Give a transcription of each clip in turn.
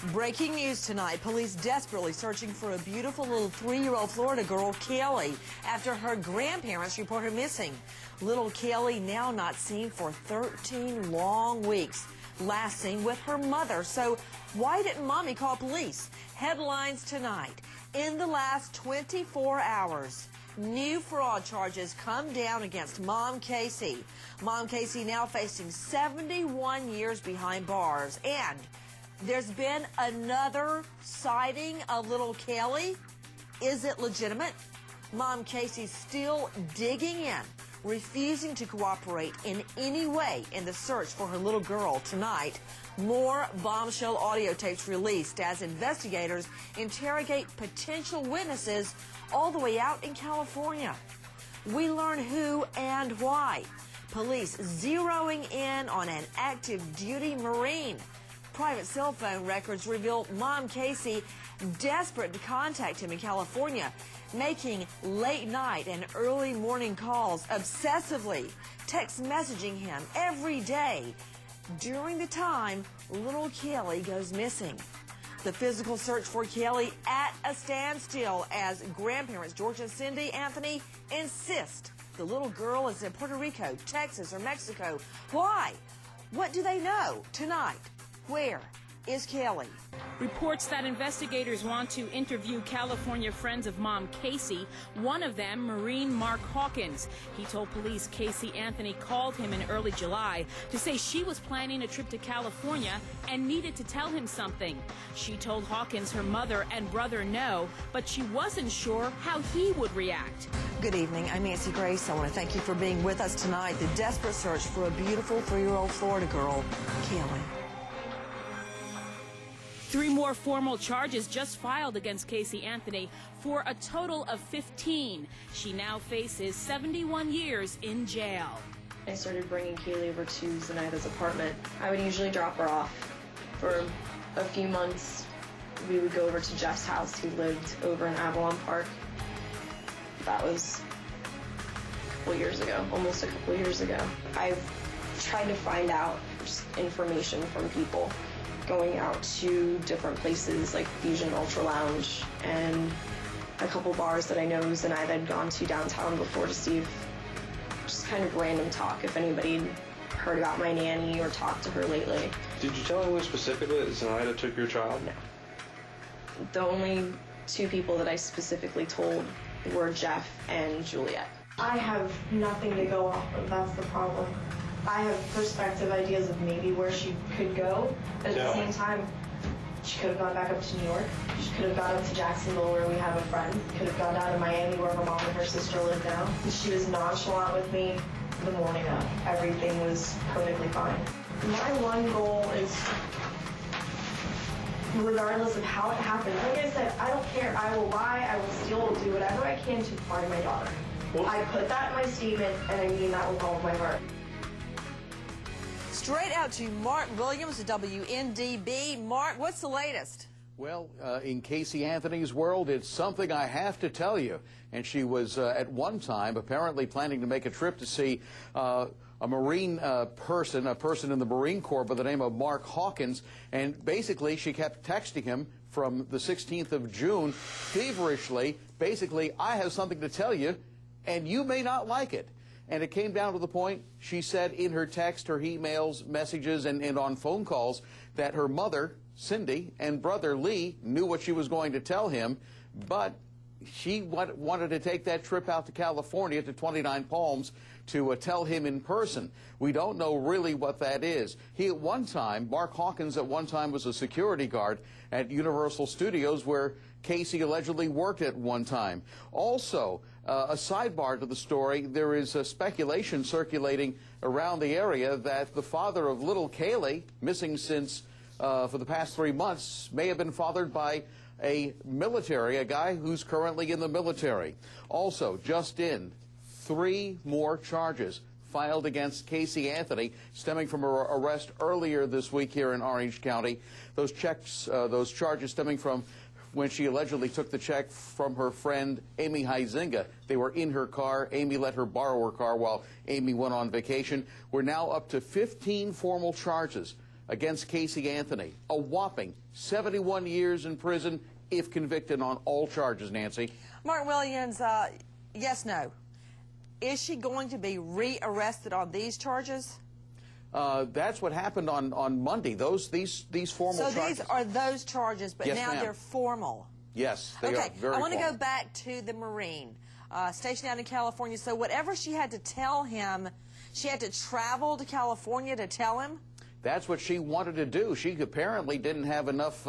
Breaking news tonight. Police desperately searching for a beautiful little 3-year-old Florida girl, Caylee, after her grandparents report her missing. Little Caylee now not seen for 13 long weeks. Last seen with her mother. So why didn't Mommy call police? Headlines tonight. In the last 24 hours, new fraud charges come down against Mom Casey. Mom Casey now facing 71 years behind bars. And there's been another sighting of little Caylee. Is it legitimate? Mom Casey's still digging in, refusing to cooperate in any way in the search for her little girl. Tonight, more bombshell audio tapes released as investigators interrogate potential witnesses all the way out in California. We learn who and why. Police zeroing in on an active duty Marine. Private cell phone records reveal Mom Casey desperate to contact him in California, making late night and early morning calls, obsessively text messaging him every day during the time little Caylee goes missing. The physical search for Caylee at a standstill as grandparents George and Cindy Anthony insist the little girl is in Puerto Rico, Texas, or Mexico. Why? What do they know? Tonight, where is Caylee? Reports that investigators want to interview California friends of Mom Casey, one of them, Marine Mark Hawkins. He told police Casey Anthony called him in early July to say she was planning a trip to California and needed to tell him something. She told Hawkins her mother and brother no, but she wasn't sure how he would react. Good evening. I'm Nancy Grace. I want to thank you for being with us tonight. The desperate search for a beautiful 3-year-old Florida girl, Caylee. 3 more formal charges just filed against Casey Anthony for a total of 15. She now faces 71 years in jail. I started bringing Caylee over to Zenaida's apartment. I would usually drop her off. For a few months, we would go over to Jeff's house, who lived over in Avalon Park. That was a couple years ago, almost a couple years ago. I've tried to find out just information from people, going out to different places like Fusion Ultra Lounge and a couple bars that I know Zenaida had gone to downtown before to see if, just kind of random talk, if anybody had heard about my nanny or talked to her lately. Did you tell anyone specifically that Zenaida took your child? No. The only 2 people that I specifically told were Jeff and Juliet. I have nothing to go off of, that's the problem. I have perspective ideas of maybe where she could go, but at the same time, she could have gone back up to New York. She could have gone up to Jacksonville where we have a friend. Could have gone down to Miami where her mom and her sister live now. She was nonchalant with me the morning of. Everything was perfectly fine. My one goal is, regardless of how it happened, like I said, I don't care. I will lie, I will steal, I will do whatever I can to find my daughter. I put that in my statement, and I mean that with all of my heart. Straight out to Mark Williams at WNDB. Mark, what's the latest? Well, in Casey Anthony's world, it's something I have to tell you. And she was, at one time, apparently planning to make a trip to see a Marine person, a person in the Marine Corps by the name of Mark Hawkins. And basically, she kept texting him from the 16th of June, feverishly, basically, I have something to tell you, and you may not like it. And it came down to the point, she said in her text, her emails, messages, and on phone calls, that her mother, Cindy, and brother, Lee, knew what she was going to tell him, but she wanted to take that trip out to California to 29 Palms to tell him in person. We don't know really what that is. He at one time, Mark Hawkins at one time was a security guard at Universal Studios where Casey allegedly worked at one time. Also, a sidebar to the story, there is a speculation circulating around the area that the father of little Caylee, missing since for the past 3 months, may have been fathered by a guy who's currently in the military. Also, just in, 3 more charges filed against Casey Anthony, stemming from her arrest earlier this week here in Orange County. Those charges stemming from when she allegedly took the check from her friend Amy Huizinga. They were in her car. Amy let her borrow her car while Amy went on vacation. We're now up to 15 formal charges against Casey Anthony. A whopping 71 years in prison if convicted on all charges, Nancy. Mark Williams, yes, no. Is she going to be rearrested on these charges? That's what happened on Monday. These formal charges. So these are those charges, but yes, now they're formal. Yes, they are very formal. I want to go back to the Marine stationed out in California. So whatever she had to tell him, she had to travel to California to tell him? That's what she wanted to do. She apparently didn't have enough,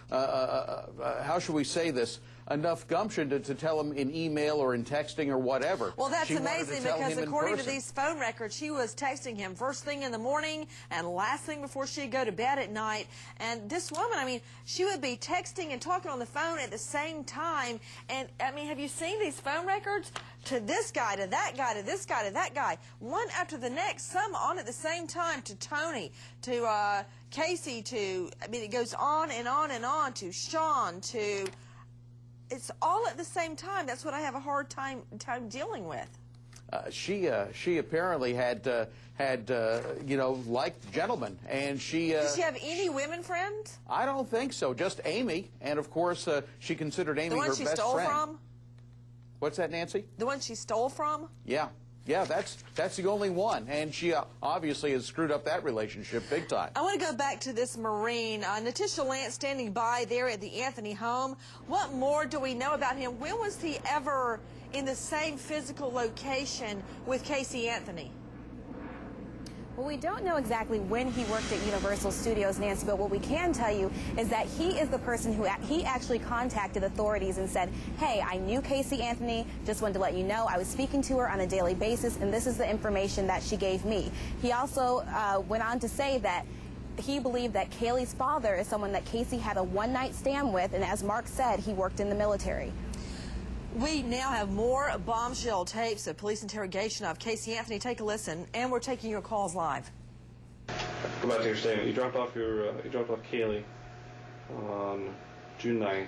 how should we say this, enough gumption to tell him in email or in texting or whatever. Well, that's amazing because according to these phone records, she was texting him first thing in the morning and last thing before she'd go to bed at night. And this woman, I mean, she would be texting and talking on the phone at the same time. And, I mean, have you seen these phone records? To this guy, to that guy, to this guy, to that guy. One after the next, some on at the same time, to Tony, to Casey, to, I mean, it goes on and on and on, to Sean, to... It's all at the same time. That's what I have a hard time dealing with. She apparently had you know, liked gentlemen, and she. Does she have any women friends? I don't think so. Just Amy, and of course she considered Amy her best friend. The one she stole from? What's that, Nancy? The one she stole from? Yeah. Yeah, that's the only one, and she obviously has screwed up that relationship big time. I want to go back to this Marine. Natisha Lance standing by there at the Anthony home. What more do we know about him? When was he ever in the same physical location with Casey Anthony? Well, we don't know exactly when he worked at Universal Studios, Nancy, but what we can tell you is that he is the person who he actually contacted authorities and said, hey, I knew Casey Anthony, just wanted to let you know I was speaking to her on a daily basis, and this is the information that she gave me. He also went on to say that he believed that Caylee's father is someone that Casey had a one-night stand with, and as Mark said, he worked in the military. We now have more bombshell tapes of police interrogation of Casey Anthony. Take a listen, and we're taking your calls live. Go back to your statement. You dropped off Caylee on June 9th,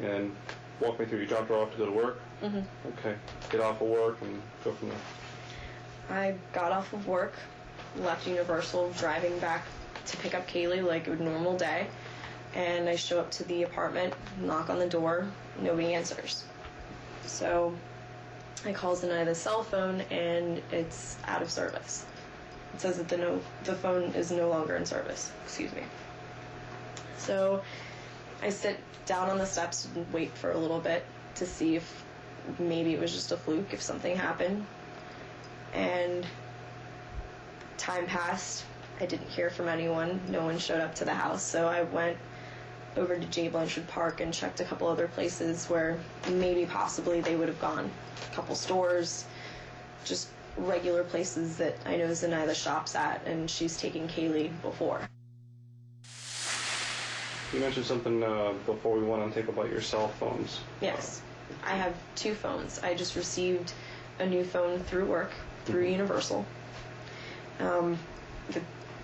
and walk me through. You dropped her off to go to work. Mm-hmm. Okay. Get off of work and go from there. I got off of work, left Universal, driving back to pick up Caylee like a normal day, and I show up to the apartment, knock on the door, nobody answers. So I call Zenaida's cell phone, and it's out of service. It says that the phone is no longer in service. Excuse me. So I sit down on the steps and wait for a little bit to see if maybe it was just a fluke, if something happened. And time passed. I didn't hear from anyone. No one showed up to the house, so I went over to J. Blanchard Park and checked a couple other places where maybe possibly they would have gone. A couple stores, just regular places that I know Zenaida shops at, and she's taken Caylee before. You mentioned something before we went on tape about your cell phones. Yes. I have two phones. I just received a new phone through work, through Universal. The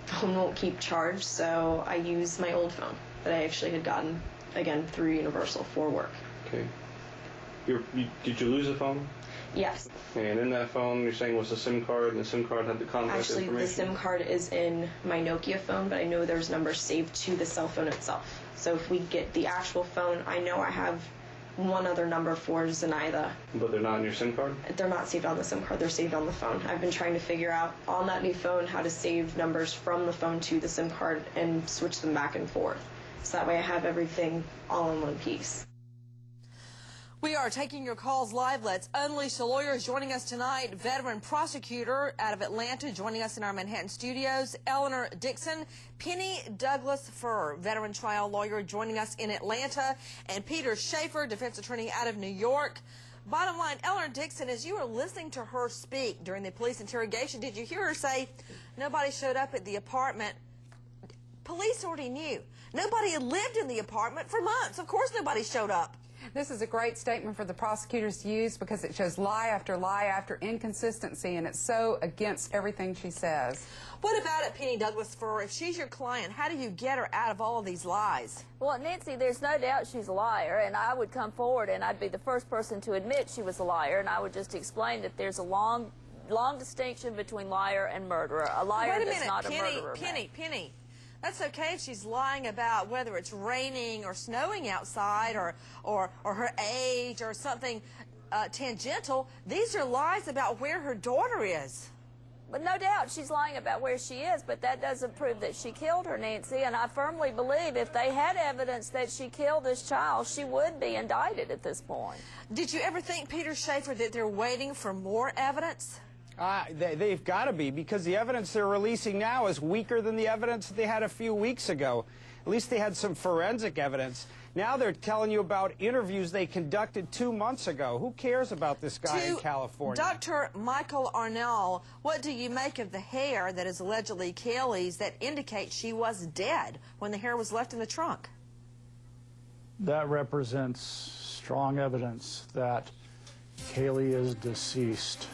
phone won't keep charged, so I use my old phone that I actually had gotten, again, through Universal for work. Okay. Did you lose a phone? Yes. And in that phone, you're saying was a SIM card, and the SIM card had the contact information? Actually, the SIM card is in my Nokia phone, but I know there's numbers saved to the cell phone itself. So if we get the actual phone, I know I have one other number for Zenaida. But they're not on your SIM card? They're not saved on the SIM card. They're saved on the phone. I've been trying to figure out on that new phone how to save numbers from the phone to the SIM card and switch them back and forth. So that way I have everything all in one piece. We are taking your calls live. Let's unleash the lawyers. Joining us tonight, veteran prosecutor out of Atlanta, joining us in our Manhattan studios, Eleanor Dixon, Penny Douglas Furr, veteran trial lawyer, joining us in Atlanta, and Peter Schaefer, defense attorney out of New York. Bottom line, Eleanor Dixon, as you were listening to her speak during the police interrogation, did you hear her say nobody showed up at the apartment? Police already knew. Nobody had lived in the apartment for months. Of course nobody showed up. This is a great statement for the prosecutors to use because it shows lie after inconsistency, and it's so against everything she says. What about it, Penny Douglas Furr? If she's your client, how do you get her out of all of these lies? Well, Nancy, there's no doubt she's a liar, and I would come forward and I'd be the first person to admit she was a liar, and I would just explain that there's a long distinction between liar and murderer. A liar Wait a that's minute, not Penny, a murderer. Penny. That's okay if she's lying about whether it's raining or snowing outside or her age or something tangential. These are lies about where her daughter is. But no doubt she's lying about where she is, but that doesn't prove that she killed her, Nancy. And I firmly believe if they had evidence that she killed this child, she would be indicted at this point. Did you ever think, Peter Schaefer, that they're waiting for more evidence? They've got to be, because the evidence they're releasing now is weaker than the evidence they had a few weeks ago. At least they had some forensic evidence. Now they're telling you about interviews they conducted 2 months ago. Who cares about this guy in California? Dr. Michael Arnell, what do you make of the hair that is allegedly Caylee's that indicates she was dead when the hair was left in the trunk? That represents strong evidence that Caylee is deceased.